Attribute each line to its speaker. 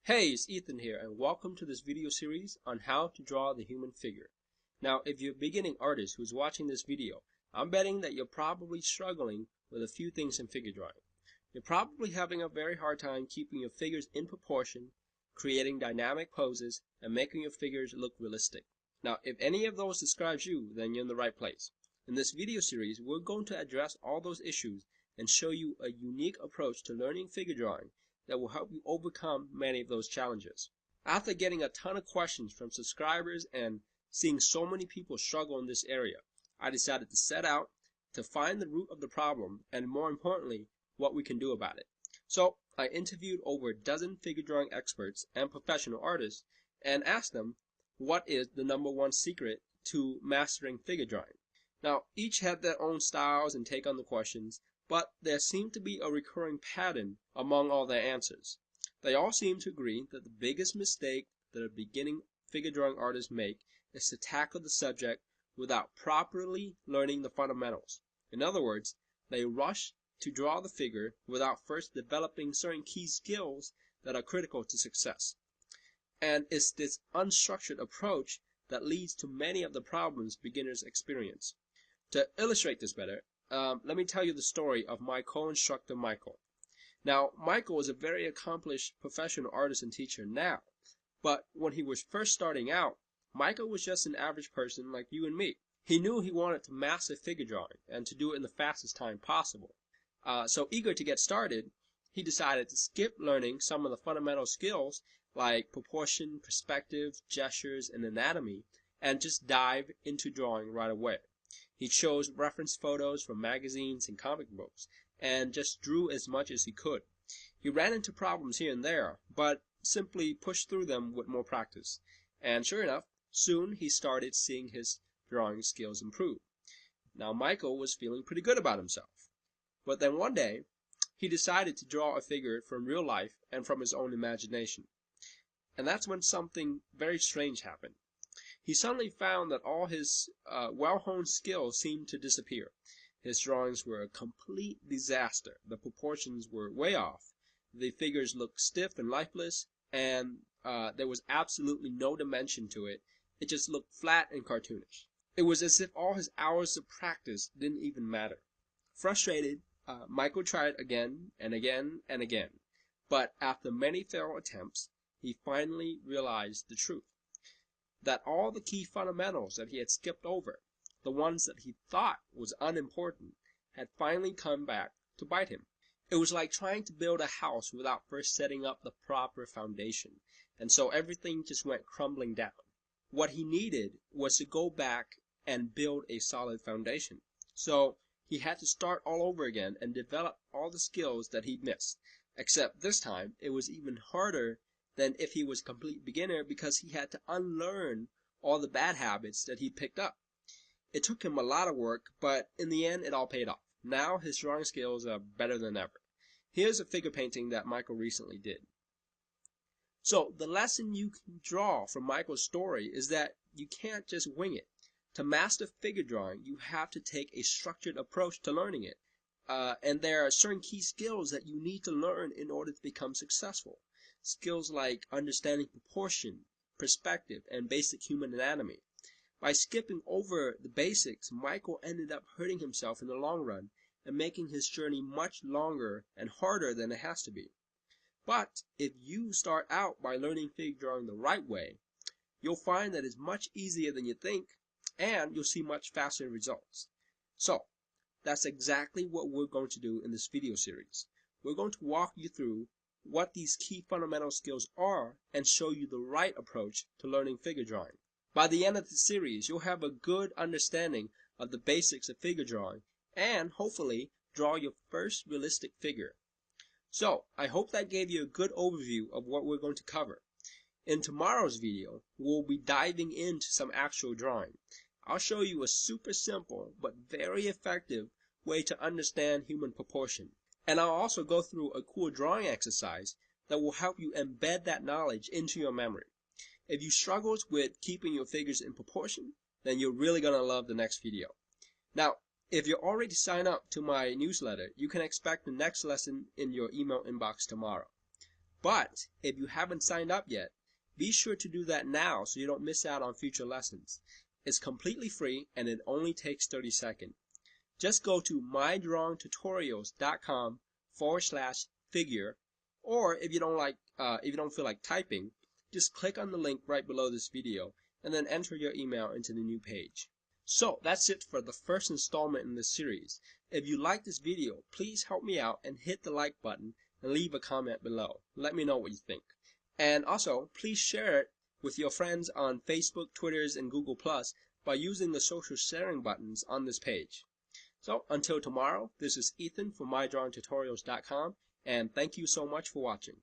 Speaker 1: Hey, it's Ethan here, and welcome to this video series on how to draw the human figure. Now, if you're a beginning artist who's watching this video, I'm betting that you're probably struggling with a few things in figure drawing. You're probably having a very hard time keeping your figures in proportion, creating dynamic poses, and making your figures look realistic. Now, if any of those describes you, then you're in the right place. In this video series, we're going to address all those issues and show you a unique approach to learning figure drawing that will help you overcome many of those challenges. After getting a ton of questions from subscribers and seeing so many people struggle in this area, I decided to set out to find the root of the problem and, more importantly, what we can do about it. So I interviewed over a dozen figure drawing experts and professional artists and asked them what is the #1 secret to mastering figure drawing. Now, each had their own styles and take on the questions, but there seemed to be a recurring pattern among all their answers. They all seemed to agree that the biggest mistake that a beginning figure drawing artist make is to tackle the subject without properly learning the fundamentals. In other words, they rush to draw the figure without first developing certain key skills that are critical to success. And it's this unstructured approach that leads to many of the problems beginners experience. To illustrate this better, let me tell you the story of my co-instructor, Michael. Now, Michael is a very accomplished professional artist and teacher now, but when he was first starting out, Michael was just an average person like you and me. He knew he wanted to master figure drawing and to do it in the fastest time possible. So eager to get started, he decided to skip learning some of the fundamental skills like proportion, perspective, gestures, and anatomy, and just dive into drawing right away. He chose reference photos from magazines and comic books and just drew as much as he could. He ran into problems here and there, but simply pushed through them with more practice. And sure enough, soon he started seeing his drawing skills improve. Now, Michael was feeling pretty good about himself. But then one day, he decided to draw a figure from real life and from his own imagination. And that's when something very strange happened. He suddenly found that all his well-honed skills seemed to disappear. His drawings were a complete disaster. The proportions were way off. The figures looked stiff and lifeless, and there was absolutely no dimension to it. It just looked flat and cartoonish. It was as if all his hours of practice didn't even matter. Frustrated, Michael tried again and again and again. But after many failed attempts, he finally realized the truth. That all the key fundamentals that he had skipped over, the ones that he thought was unimportant, had finally come back to bite him. It was like trying to build a house without first setting up the proper foundation, and so everything just went crumbling down. What he needed was to go back and build a solid foundation. So he had to start all over again and develop all the skills that he'd missed, except this time it was even harder than if he was a complete beginner because he had to unlearn all the bad habits that he picked up. It took him a lot of work, but in the end it all paid off. Now his drawing skills are better than ever. Here's a figure painting that Michael recently did. So the lesson you can draw from Michael's story is that you can't just wing it. To master figure drawing, you have to take a structured approach to learning it. And there are certain key skills that you need to learn in order to become successful. Skills like understanding proportion, perspective, and basic human anatomy. By skipping over the basics, Michael ended up hurting himself in the long run and making his journey much longer and harder than it has to be. But if you start out by learning figure drawing the right way, you'll find that it's much easier than you think, and you'll see much faster results. So, that's exactly what we're going to do in this video series. We're going to walk you through what these key fundamental skills are and show you the right approach to learning figure drawing. By the end of the series, you'll have a good understanding of the basics of figure drawing and hopefully draw your first realistic figure. So, I hope that gave you a good overview of what we're going to cover. In tomorrow's video, we'll be diving into some actual drawing. I'll show you a super simple but very effective way to understand human proportion. And I'll also go through a cool drawing exercise that will help you embed that knowledge into your memory. If you struggle with keeping your figures in proportion, then you're really going to love the next video. Now, if you're already signed up to my newsletter, you can expect the next lesson in your email inbox tomorrow. But if you haven't signed up yet, be sure to do that now so you don't miss out on future lessons. It's completely free and it only takes 30 seconds. Just go to mydrawingtutorials.com/figure, or if you don't feel like typing, just click on the link right below this video and then enter your email into the new page. So that's it for the first installment in this series. If you like this video, please help me out and hit the like button and leave a comment below. Let me know what you think. And also, please share it with your friends on Facebook, Twitters, and Google Plus by using the social sharing buttons on this page. So until tomorrow, this is Ethan from mydrawingtutorials.com, and thank you so much for watching.